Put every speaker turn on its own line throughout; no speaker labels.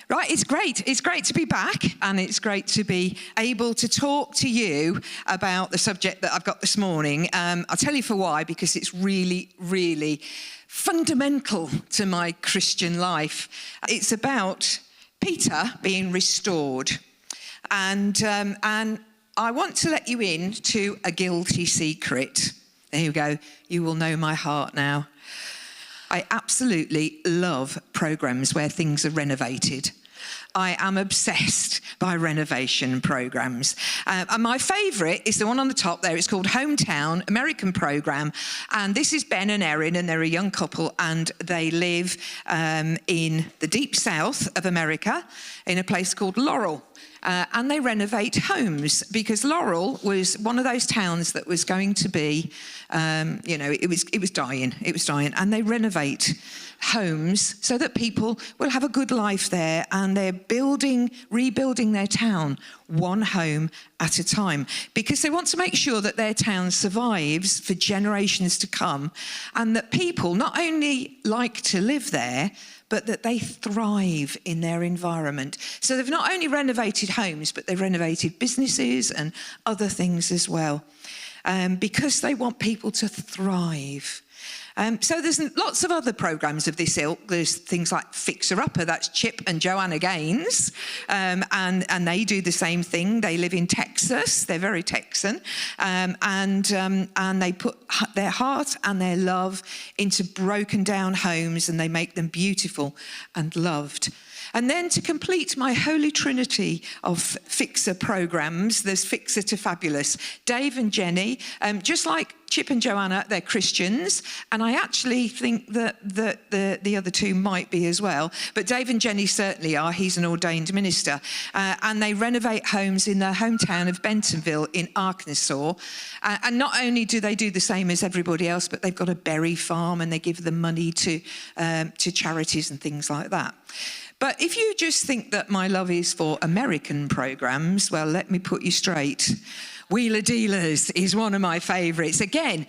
Right, it's great. It's great to be back, and it's great to be able to talk to you about the subject that I've got this morning. I'll tell you for why, because it's really, really fundamental to my Christian life. It's about Peter being restored. And I want to let you in to a guilty secret. There you go. You will know my heart now. I absolutely love programs where things are renovated. I am obsessed by renovation programs. And my favourite is the one on the top there. It's called Hometown, American program. And this is Ben and Erin, and they're a young couple, and they live in the deep south of America in a place called Laurel. And they renovate homes, because Laurel was one of those towns that was going to be, it was dying, and they renovate homes so that people will have a good life there, and they're rebuilding their town one home at a time, because they want to make sure that their town survives for generations to come, and that people not only like to live there, but that they thrive in their environment. So they've not only renovated homes, but they've renovated businesses and other things as well, because they want people to thrive. So there's lots of other programs of this ilk. There's things like Fixer Upper, that's Chip and Joanna Gaines, and they do the same thing. They live in Texas. They're very Texan, and they put their heart and their love into broken down homes, and they make them beautiful and loved. And then to complete my holy trinity of Fixer programs, there's Fixer to Fabulous. Dave and Jenny, just like Chip and Joanna, they're Christians, and I actually think that the other two might be as well. But Dave and Jenny certainly are. He's an ordained minister. And they renovate homes in their hometown of Bentonville in Arkansas. And not only do they do the same as everybody else, but they've got a berry farm, and they give the money to charities and things like that. But if you just think that my love is for American programs, well, let me put you straight. Wheeler Dealers is one of my favourites. Again,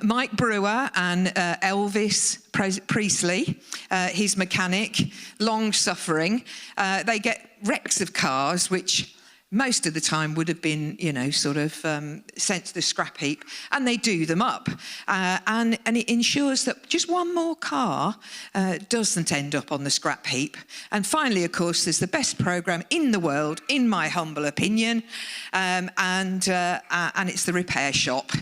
Mike Brewer and Elvis Presley, his mechanic, long-suffering. They get wrecks of cars, which most of the time would have been, sent to the scrap heap, and they do them up. And it ensures that just one more car doesn't end up on the scrap heap. And finally, of course, there's the best program in the world, in my humble opinion, and it's the Repair Shop.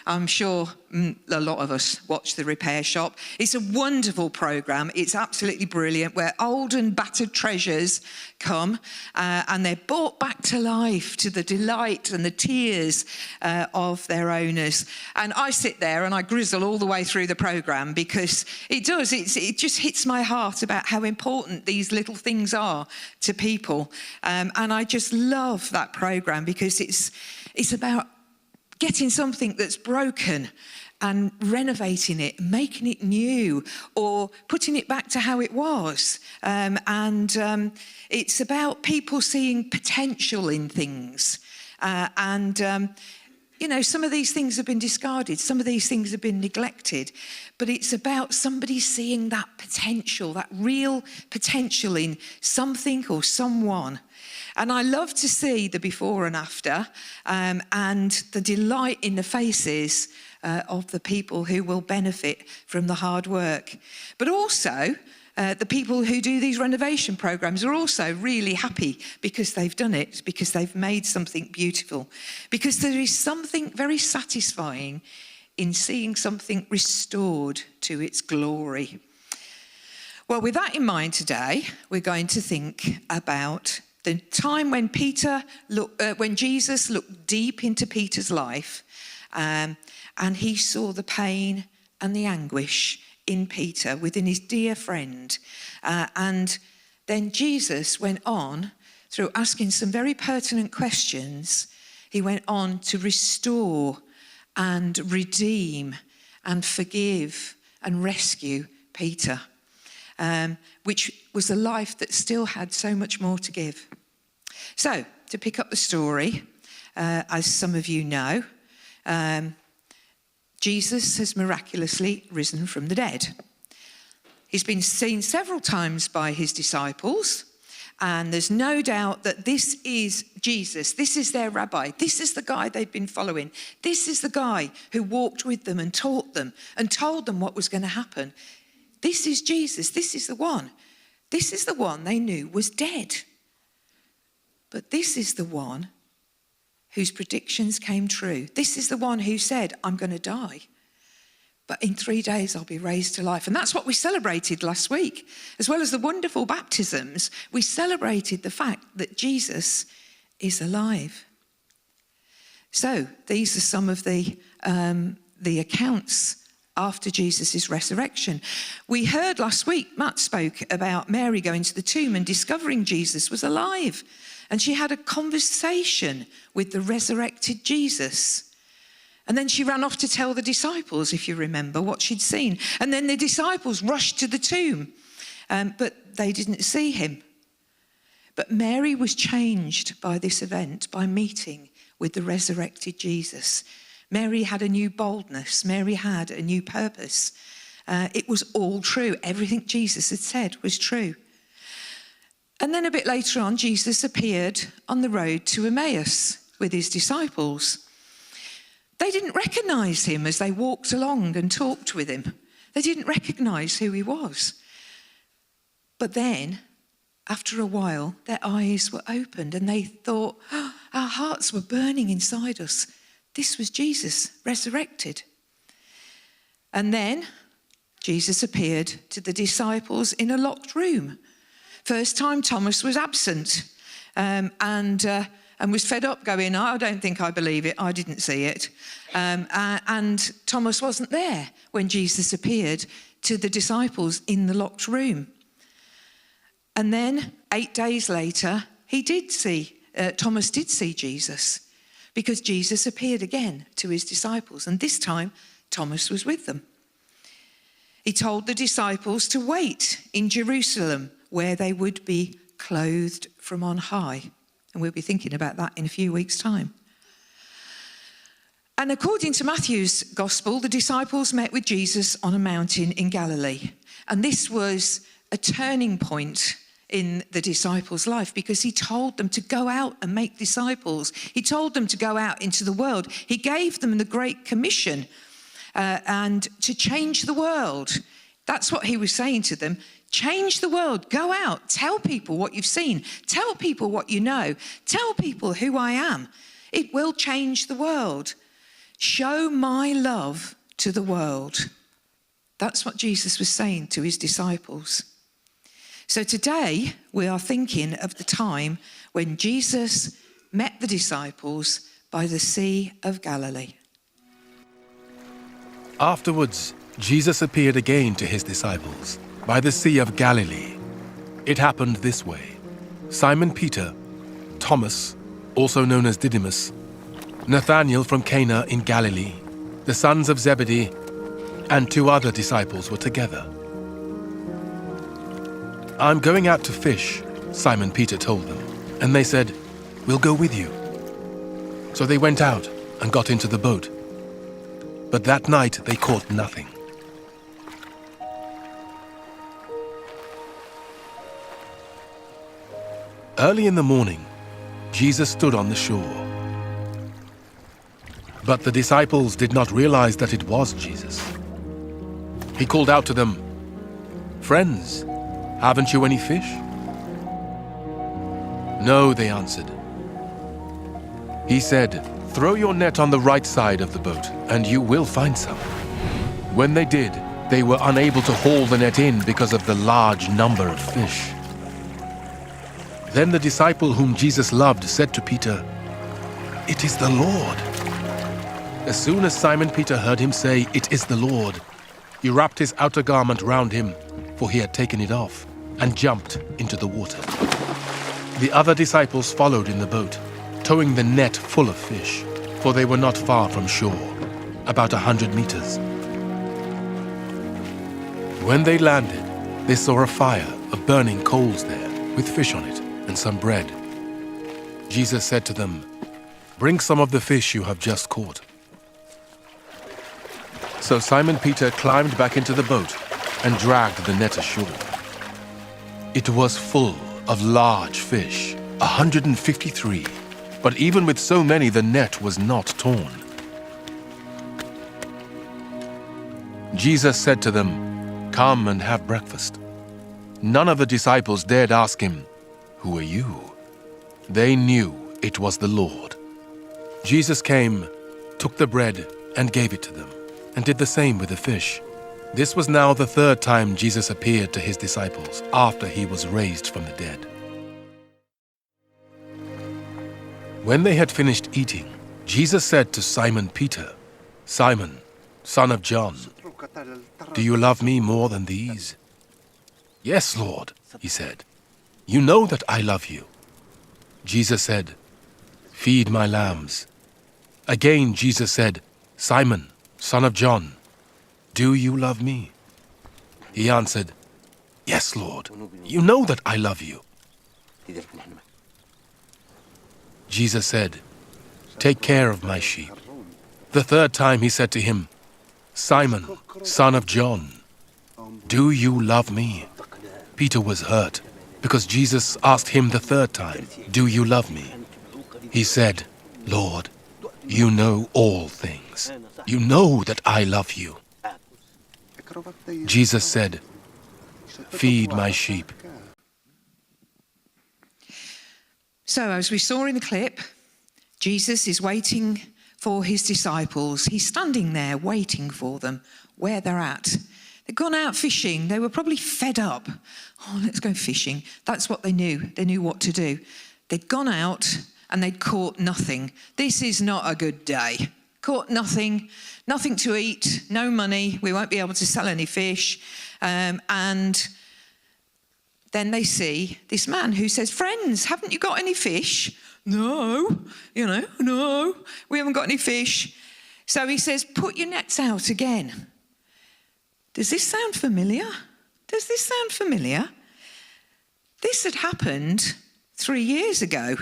I'm sure a lot of us watch The Repair Shop. It's a wonderful program. It's absolutely brilliant, where old and battered treasures come and they're brought back to life, to the delight and the tears of their owners. And I sit there and I grizzle all the way through the program, because it just hits my heart about how important these little things are to people. And I just love that program, because it's about getting something that's broken and renovating it, making it new, or putting it back to how it was. It's about people seeing potential in things. Some of these things have been discarded. Some of these things have been neglected. But it's about somebody seeing that potential, that real potential in something or someone. And I love to see the before and after, and the delight in the faces of the people who will benefit from the hard work. But also, the people who do these renovation programs are also really happy because they've done it, because they've made something beautiful. Because there is something very satisfying in seeing something restored to its glory. Well, with that in mind today, we're going to think about the time when when Jesus looked deep into Peter's life, and he saw the pain and the anguish in Peter, within his dear friend. And then Jesus went on, through asking some very pertinent questions, he went on to restore and redeem and forgive and rescue Peter, which was a life that still had so much more to give. So, to pick up the story, as some of you know, Jesus has miraculously risen from the dead. He's been seen several times by his disciples, And there's no doubt that this is Jesus. This is their rabbi. This is the guy they've been following. This is the guy who walked with them and taught them and told them what was going to happen. This is Jesus. This is the one. This is the one they knew was dead. But this is the one whose predictions came true. This is the one who said, I'm going to die, but in 3 days I'll be raised to life. And that's what we celebrated last week. As well as the wonderful baptisms, we celebrated the fact that Jesus is alive. So these are some of the accounts after Jesus' resurrection. We heard last week, Matt spoke about Mary going to the tomb and discovering Jesus was alive. And she had a conversation with the resurrected Jesus. And then she ran off to tell the disciples, if you remember, what she'd seen. And then the disciples rushed to the tomb, but they didn't see him. But Mary was changed by this event, by meeting with the resurrected Jesus. Mary had a new boldness. Mary had a new purpose. It was all true. Everything Jesus had said was true. And then a bit later on, Jesus appeared on the road to Emmaus with his disciples. They didn't recognize him as they walked along and talked with him. They didn't recognize who he was. But then, after a while, their eyes were opened and they thought, oh, our hearts were burning inside us. This was Jesus, resurrected. And then Jesus appeared to the disciples in a locked room. First time Thomas was absent and was fed up going, I don't think I believe it. I didn't see it. And Thomas wasn't there when Jesus appeared to the disciples in the locked room. And then 8 days later, Thomas did see Jesus, because Jesus appeared again to his disciples. And this time, Thomas was with them. He told the disciples to wait in Jerusalem, where they would be clothed from on high. And we'll be thinking about that in a few weeks' time. And according to Matthew's gospel, the disciples met with Jesus on a mountain in Galilee. And this was a turning point in the disciples' life, because he told them to go out and make disciples. He told them to go out into the world. He gave them the Great Commission and to change the world. That's what he was saying to them. Change the world. Go out. Tell people what you've seen. Tell people what you know. Tell people who I am. It will change the world. Show my love to the world. That's what Jesus was saying to his disciples. So today we are thinking of the time when Jesus met the disciples by the Sea of Galilee.
Afterwards, Jesus appeared again to his disciples by the Sea of Galilee. It happened this way. Simon Peter, Thomas, also known as Didymus, Nathanael from Cana in Galilee, the sons of Zebedee, and 2 other disciples were together. I'm going out to fish, Simon Peter told them, and they said, we'll go with you. So they went out and got into the boat. But that night they caught nothing. Early in the morning, Jesus stood on the shore. But the disciples did not realize that it was Jesus. He called out to them, "Friends, haven't you any fish?" "No," they answered. He said, "Throw your net on the right side of the boat, and you will find some." When they did, they were unable to haul the net in because of the large number of fish. Then the disciple whom Jesus loved said to Peter, "It is the Lord." As soon as Simon Peter heard him say, "It is the Lord," he wrapped his outer garment round him, for he had taken it off, and jumped into the water. The other disciples followed in the boat, towing the net full of fish, for they were not far from shore, about 100 meters. When they landed, they saw a fire of burning coals there, with fish on it and some bread. Jesus said to them, "Bring some of the fish you have just caught." So Simon Peter climbed back into the boat and dragged the net ashore. It was full of large fish, 153. But even with so many, the net was not torn. Jesus said to them, "Come and have breakfast." None of the disciples dared ask him, "Who are you?" They knew it was the Lord. Jesus came, took the bread, and gave it to them, and did the same with the fish. This was now the third time Jesus appeared to his disciples after he was raised from the dead. When they had finished eating, Jesus said to Simon Peter, "Simon, son of John, do you love me more than these?" "Yes, Lord," he said. "You know that I love you." Jesus said, "Feed my lambs." Again Jesus said, "Simon, son of John, do you love me?" He answered, "Yes, Lord, you know that I love you." Jesus said, "Take care of my sheep." The third time he said to him, "Simon, son of John, do you love me?" Peter was hurt because Jesus asked him the third time, "Do you love me?" He said, "Lord, you know all things. You know that I love you." Jesus said, "Feed my sheep."
So, as we saw in the clip, Jesus is waiting for his disciples. He's standing there waiting for them where they're at. They'd gone out fishing. They were probably fed up. "Oh, let's go fishing." That's what they knew. They knew what to do. They'd gone out and they'd caught nothing. This is not a good day. Caught nothing, nothing to eat, no money. We won't be able to sell any fish. And then they see this man who says, "Friends, haven't you got any fish?" "No, no, we haven't got any fish." So he says, "Put your nets out again." Does this sound familiar? Does this sound familiar? This had happened 3 years ago.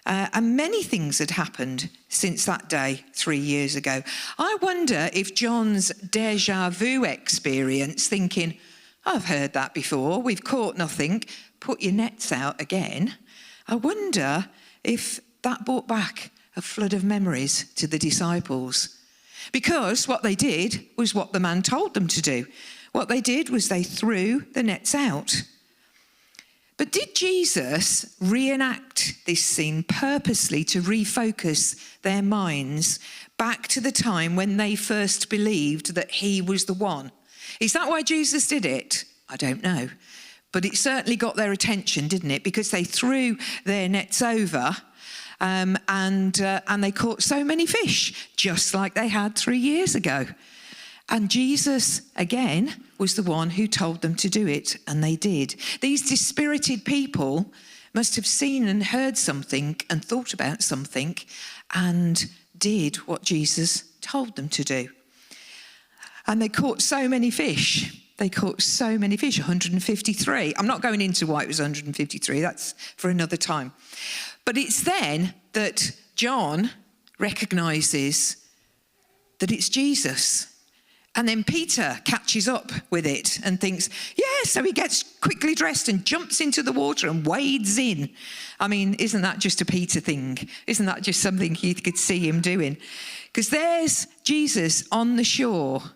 And many things had happened since that day 3 years ago. I wonder if John's déjà vu experience, thinking, "I've heard that before, we've caught nothing, put your nets out again." I wonder if that brought back a flood of memories to the disciples. Because what they did was what the man told them to do. What they did was they threw the nets out. But did Jesus reenact this scene purposely to refocus their minds back to the time when they first believed that he was the one? Is that why Jesus did it? I don't know. But it certainly got their attention, didn't it? Because they threw their nets over and they caught so many fish, just like they had 3 years ago. And Jesus, again, was the one who told them to do it, and they did. These dispirited people must have seen and heard something and thought about something and did what Jesus told them to do. And they caught so many fish. They caught so many fish, 153. I'm not going into why it was 153. That's for another time. But it's then that John recognises that it's Jesus. And then Peter catches up with it and thinks, yeah, so he gets quickly dressed and jumps into the water and wades in. I mean, isn't that just a Peter thing? Isn't that just something you could see him doing? Because there's Jesus on the shore,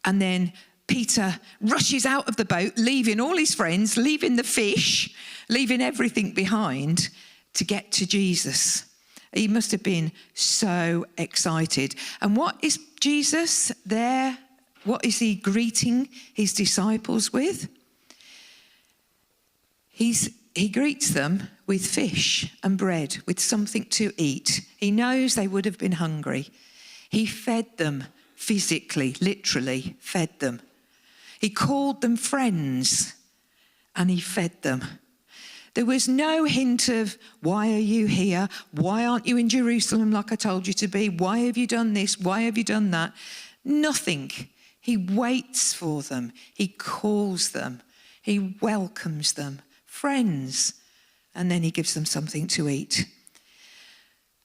and then Peter rushes out of the boat, leaving all his friends, leaving the fish, leaving everything behind to get to Jesus. He must have been so excited. And what is Jesus there? What is he greeting his disciples with? He greets them with fish and bread, with something to eat. He knows they would have been hungry. He fed them physically, literally fed them. He called them friends and he fed them. There was no hint of, why are you here? Why aren't you in Jerusalem like I told you to be? Why have you done this? Why have you done that? Nothing. He waits for them. He calls them. He welcomes them. Friends. And then he gives them something to eat.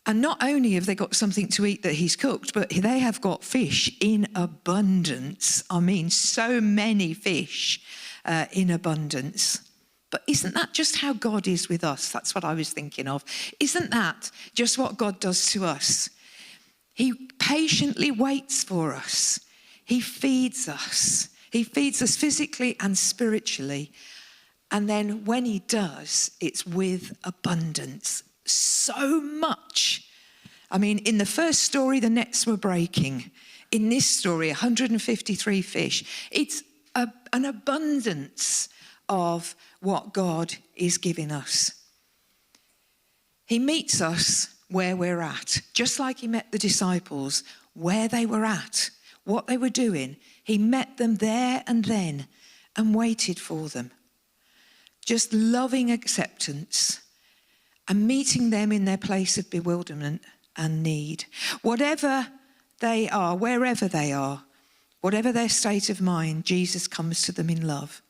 And not only have they got something to eat that he's cooked, but they have got fish in abundance. I mean, so many fish in abundance. But isn't that just how God is with us? That's what I was thinking of. Isn't that just what God does to us? He patiently waits for us. He feeds us. He feeds us physically and spiritually. And then when he does, it's with abundance. So much. I mean, in the first story, the nets were breaking. In this story, 153 fish. It's an abundance of what God is giving us. He meets us where we're at, just like he met the disciples, where they were at, what they were doing. He met them there and then and waited for them. Just loving acceptance and meeting them in their place of bewilderment and need. Whatever they are, wherever they are, whatever their state of mind, Jesus comes to them in love.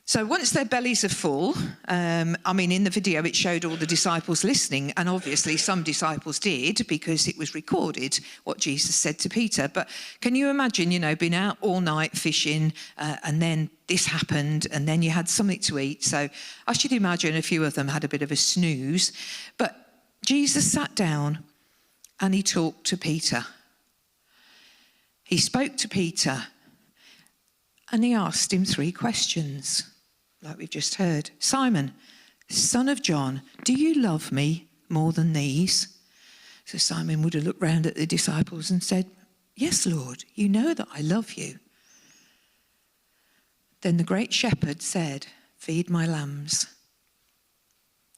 So once their bellies are full, in the video it showed all the disciples listening, and obviously some disciples did because it was recorded what Jesus said to Peter. But can you imagine, being out all night fishing and then this happened and then you had something to eat? So I should imagine a few of them had a bit of a snooze. But Jesus sat down and he talked to Peter. He spoke to Peter and he asked him 3 questions. Like we've just heard. Simon, son of John, do you love me more than these? So Simon would have looked round at the disciples and said, yes, Lord, you know that I love you. Then the great shepherd said, feed my lambs.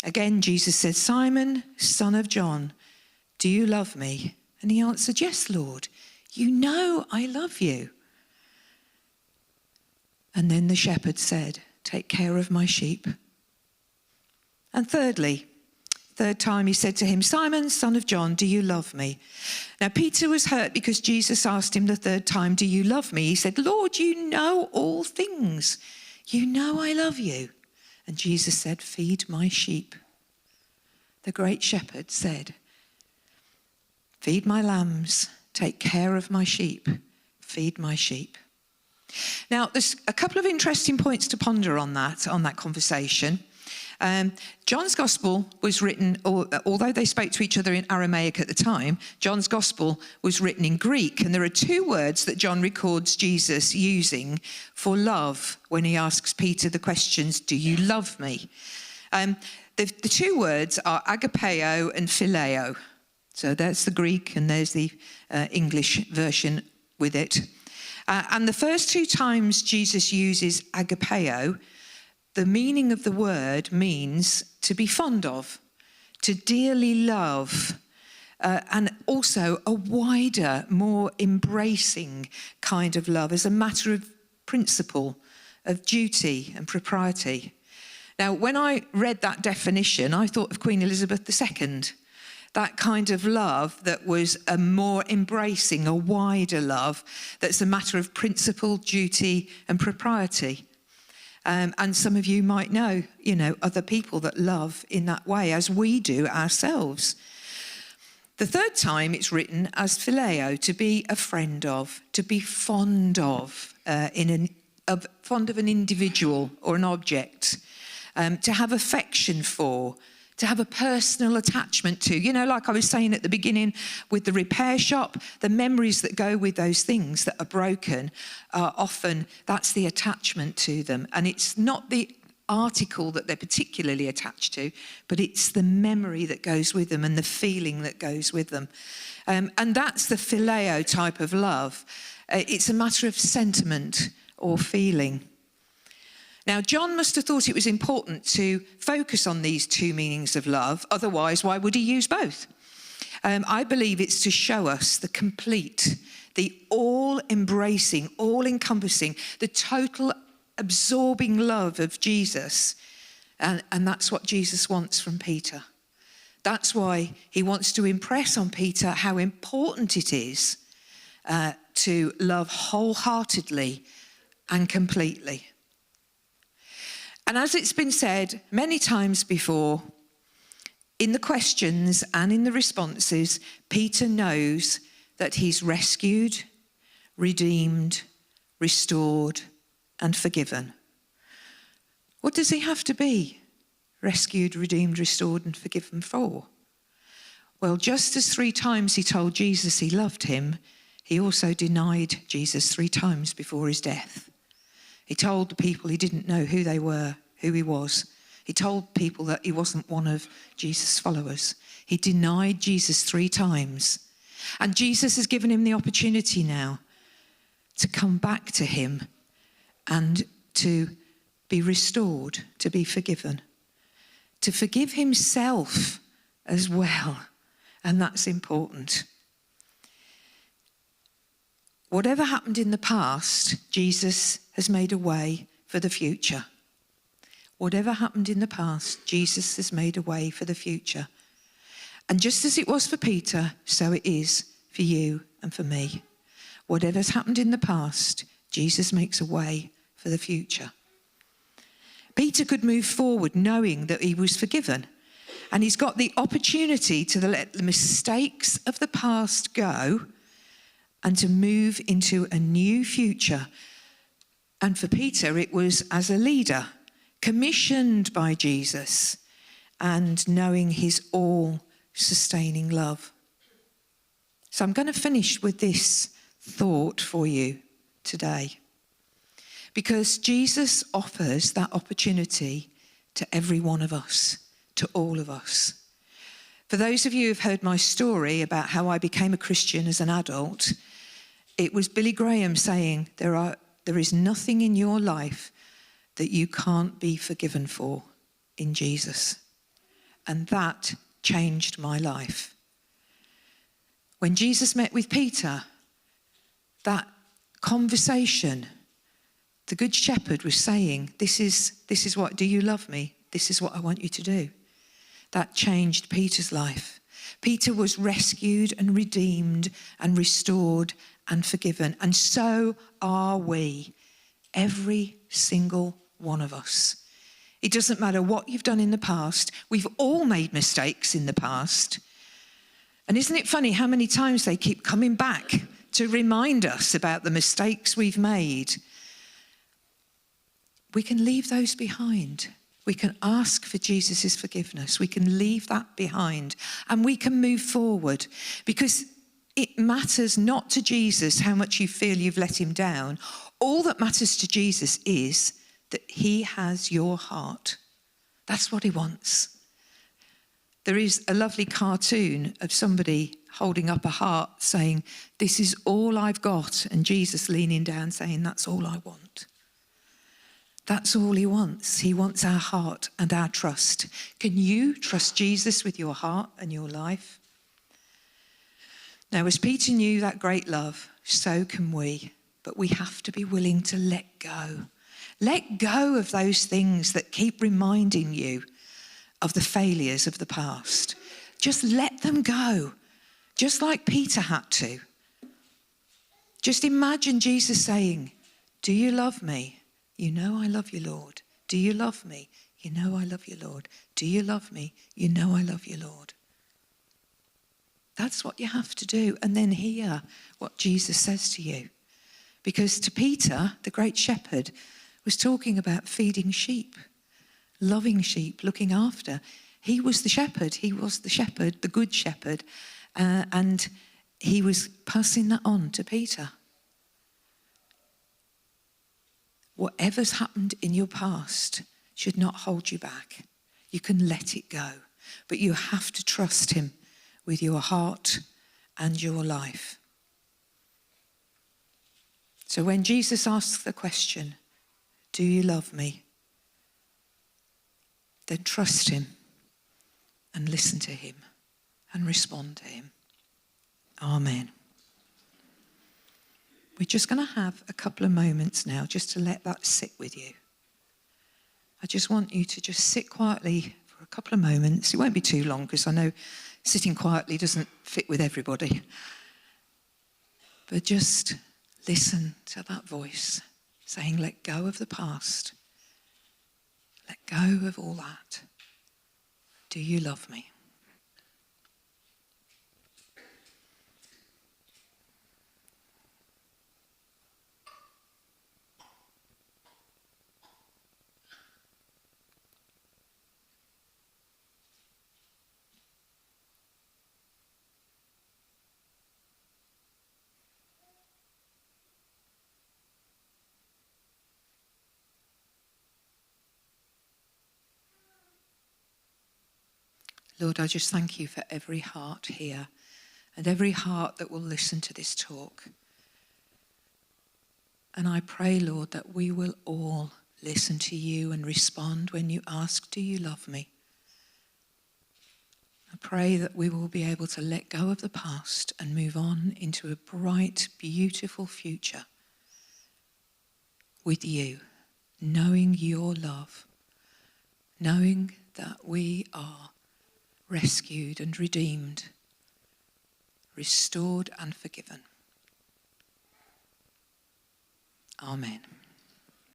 Again, Jesus said, Simon, son of John, do you love me? And he answered, yes, Lord, you know I love you. And then the shepherd said, take care of my sheep. And thirdly, third time he said to him, Simon, son of John, do you love me? Now Peter was hurt because Jesus asked him the third time, do you love me? He said, Lord, you know all things. You know I love you. And Jesus said, feed my sheep. The great shepherd said, feed my lambs, take care of my sheep, feed my sheep. Now, there's a couple of interesting points to ponder on that conversation. John's gospel was written, although they spoke to each other in Aramaic at the time, John's gospel was written in Greek. And there are 2 words that John records Jesus using for love when he asks Peter the questions, do you love me? The 2 words are agapeo and phileo. So that's the Greek and there's the English version with it. And the first 2 times Jesus uses agapeo, the meaning of the word means to be fond of, to dearly love, and also a wider, more embracing kind of love as a matter of principle, of duty and propriety. Now, when I read that definition, I thought of Queen Elizabeth II. That kind of love that was a more embracing, a wider love, that's a matter of principle, duty and propriety. And some of you might know, other people that love in that way, as we do ourselves. The third time it's written as phileo, to be a friend of, to be fond of, fond of an individual or an object, to have affection for, to have a personal attachment to. Like I was saying at the beginning with the repair shop, the memories that go with those things that are broken are often, that's the attachment to them. And it's not the article that they're particularly attached to, but it's the memory that goes with them and the feeling that goes with them. And that's the phileo type of love. It's a matter of sentiment or feeling. Now, John must have thought it was important to focus on these 2 meanings of love. Otherwise, why would he use both? I believe it's to show us the complete, the all-embracing, all-encompassing, the total absorbing love of Jesus. And that's what Jesus wants from Peter. That's why he wants to impress on Peter how important it is to love wholeheartedly and completely. And as it's been said many times before, in the questions and in the responses, Peter knows that he's rescued, redeemed, restored, and forgiven. What does he have to be rescued, redeemed, restored, and forgiven for? Well, just as 3 times he told Jesus he loved him, he also denied Jesus 3 times before his death. He told the people he didn't know who they were, who he was. He told people that he wasn't one of Jesus' followers. He denied Jesus 3 times. And Jesus has given him the opportunity now to come back to him and to be restored, to be forgiven, to forgive himself as well. And that's important. Whatever happened in the past, Jesus has made a way for the future. Whatever happened in the past, Jesus has made a way for the future. And just as it was for Peter, so it is for you and for me. Whatever's happened in the past, Jesus makes a way for the future. Peter could move forward knowing that he was forgiven. And he's got the opportunity to let the mistakes of the past go and to move into a new future. And for Peter, it was as a leader, commissioned by Jesus and knowing his all-sustaining love. So I'm going to finish with this thought for you today. Because Jesus offers that opportunity to every one of us, to all of us. For those of you who've heard my story about how I became a Christian as an adult, it was Billy Graham saying, there is nothing in your life that you can't be forgiven for in Jesus. And that changed my life. When Jesus met with Peter, that conversation, the Good Shepherd was saying, this is what, do you love me? This is what I want you to do. That changed Peter's life. Peter was rescued and redeemed and restored and forgiven. And so are we, every single one of us. It doesn't matter what you've done in the past. We've all made mistakes in the past. And isn't it funny how many times they keep coming back to remind us about the mistakes we've made? We can leave those behind. We can ask for Jesus' forgiveness. We can leave that behind and we can move forward, because it matters not to Jesus how much you feel you've let him down. All that matters to Jesus is that he has your heart. That's what he wants. There is a lovely cartoon of somebody holding up a heart saying, this is all I've got, and Jesus leaning down saying, that's all I want. That's all he wants. He wants our heart and our trust. Can you trust Jesus with your heart and your life? Now, as Peter knew that great love, so can we. But we have to be willing to let go. Let go of those things that keep reminding you of the failures of the past. Just let them go, just like Peter had to. Just imagine Jesus saying, do you love me? You know I love you, Lord. Do you love me? You know I love you, Lord. Do you love me? You know I love you, Lord. That's what you have to do. And then hear what Jesus says to you. Because to Peter, the great shepherd, was talking about feeding sheep, loving sheep, looking after. He was the shepherd. He was the shepherd, the good shepherd. And he was passing that on to Peter. Whatever's happened in your past should not hold you back. You can let it go. But you have to trust him with your heart and your life. So when Jesus asks the question, do you love me? Then trust him and listen to him and respond to him. Amen. We're just going to have a couple of moments now just to let that sit with you. I just want you to just sit quietly for a couple of moments. It won't be too long because I know sitting quietly doesn't fit with everybody. But just listen to that voice saying, let go of the past. Let go of all that. Do you love me? Lord, I just thank you for every heart here and every heart that will listen to this talk. And I pray, Lord, that we will all listen to you and respond when you ask, do you love me? I pray that we will be able to let go of the past and move on into a bright, beautiful future with you, knowing your love, knowing that we are rescued and redeemed, restored and forgiven. Amen.